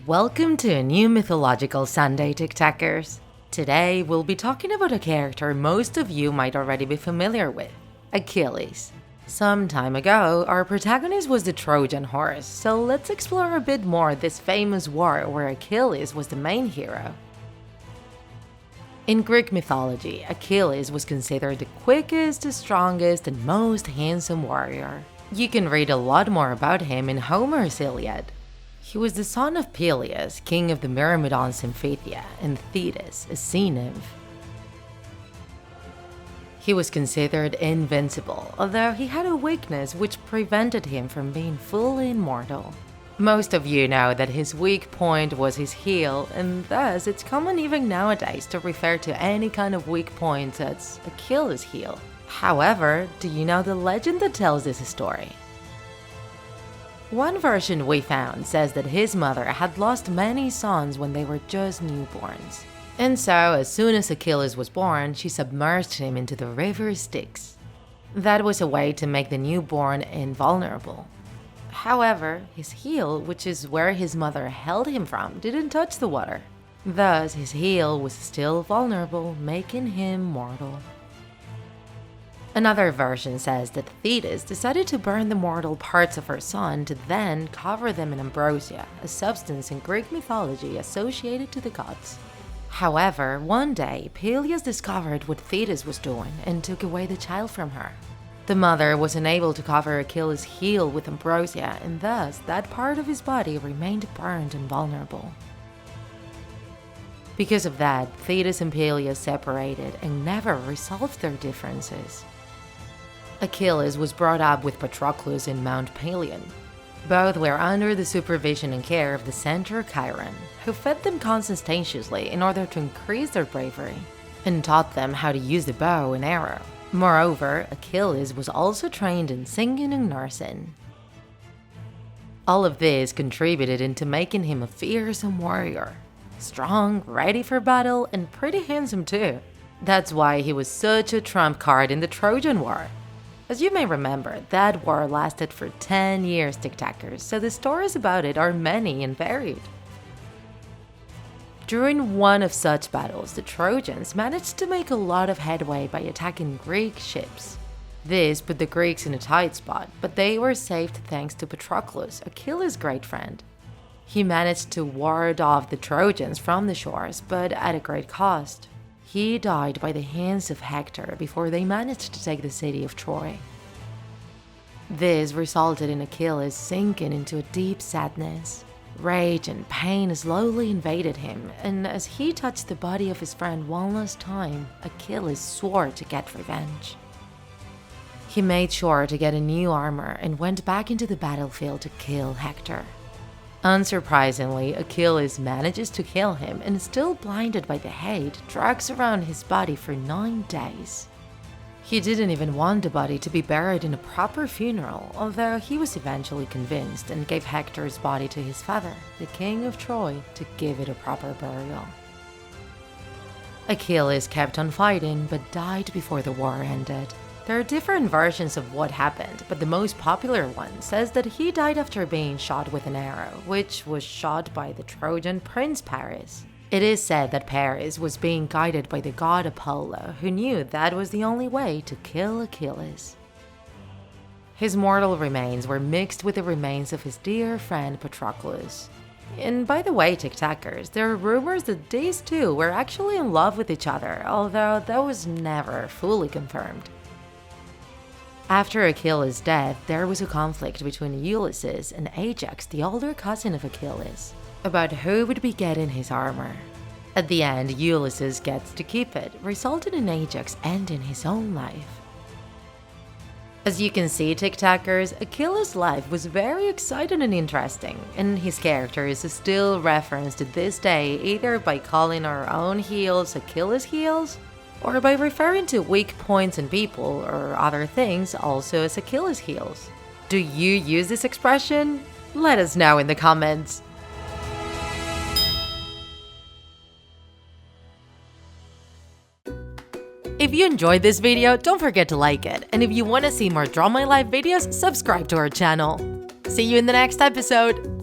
Welcome to a new Mythological Sunday, TikTakers. Today, we'll be talking about a character most of you might already be familiar with, Achilles. Some time ago, our protagonist was the Trojan horse, so let's explore a bit more this famous war where Achilles was the main hero. In Greek mythology, Achilles was considered the quickest, the strongest, and most handsome warrior. You can read a lot more about him in Homer's Iliad. He was the son of Peleus, king of the Myrmidons in Phthia, and Thetis, a sea nymph. He was considered invincible, although he had a weakness which prevented him from being fully immortal. Most of you know that his weak point was his heel, and thus it's common even nowadays to refer to any kind of weak point as Achilles' heel. However, do you know the legend that tells this story? One version we found says that his mother had lost many sons when they were just newborns. And so, as soon as Achilles was born, she submerged him into the river Styx. That was a way to make the newborn invulnerable. However, his heel, which is where his mother held him from, didn't touch the water. Thus, his heel was still vulnerable, making him mortal. Another version says that Thetis decided to burn the mortal parts of her son to then cover them in ambrosia, a substance in Greek mythology associated to the gods. However, one day, Peleus discovered what Thetis was doing and took away the child from her. The mother was unable to cover Achilles' heel with ambrosia, and thus that part of his body remained burned and vulnerable. Because of that, Thetis and Peleus separated and never resolved their differences. Achilles was brought up with Patroclus in Mount Pelion. Both were under the supervision and care of the centaur Chiron, who fed them conscientiously in order to increase their bravery, and taught them how to use the bow and arrow. Moreover, Achilles was also trained in singing and nursing. All of this contributed into making him a fearsome warrior. Strong, ready for battle, and pretty handsome too. That's why he was such a trump card in the Trojan War. As you may remember, that war lasted for 10 years, TikTakers, so the stories about it are many and varied. During one of such battles, the Trojans managed to make a lot of headway by attacking Greek ships. This put the Greeks in a tight spot, but they were saved thanks to Patroclus, Achilles' great friend. He managed to ward off the Trojans from the shores, but at a great cost. He died by the hands of Hector before they managed to take the city of Troy. This resulted in Achilles sinking into a deep sadness. Rage and pain slowly invaded him, and as he touched the body of his friend one last time, Achilles swore to get revenge. He made sure to get a new armor and went back into the battlefield to kill Hector. Unsurprisingly, Achilles manages to kill him and, still blinded by the hate, drags around his body for 9 days. He didn't even want the body to be buried in a proper funeral, although he was eventually convinced and gave Hector's body to his father, the king of Troy, to give it a proper burial. Achilles kept on fighting but died before the war ended. There are different versions of what happened, but the most popular one says that he died after being shot with an arrow, which was shot by the Trojan prince Paris. It is said that Paris was being guided by the god Apollo, who knew that was the only way to kill Achilles. His mortal remains were mixed with the remains of his dear friend Patroclus. And by the way, TikTakers, there are rumors that these two were actually in love with each other, although that was never fully confirmed. After Achilles' death, there was a conflict between Ulysses and Ajax, the older cousin of Achilles, about who would be getting his armor. At the end, Ulysses gets to keep it, resulting in Ajax ending his own life. As you can see, TikTakers, Achilles' life was very exciting and interesting, and his character is still referenced to this day either by calling our own heels Achilles' heels, or by referring to weak points in people or other things also as Achilles' heels. Do you use this expression? Let us know in the comments. If you enjoyed this video, don't forget to like it, and if you want to see more Draw My Life videos, subscribe to our channel. See you in the next episode!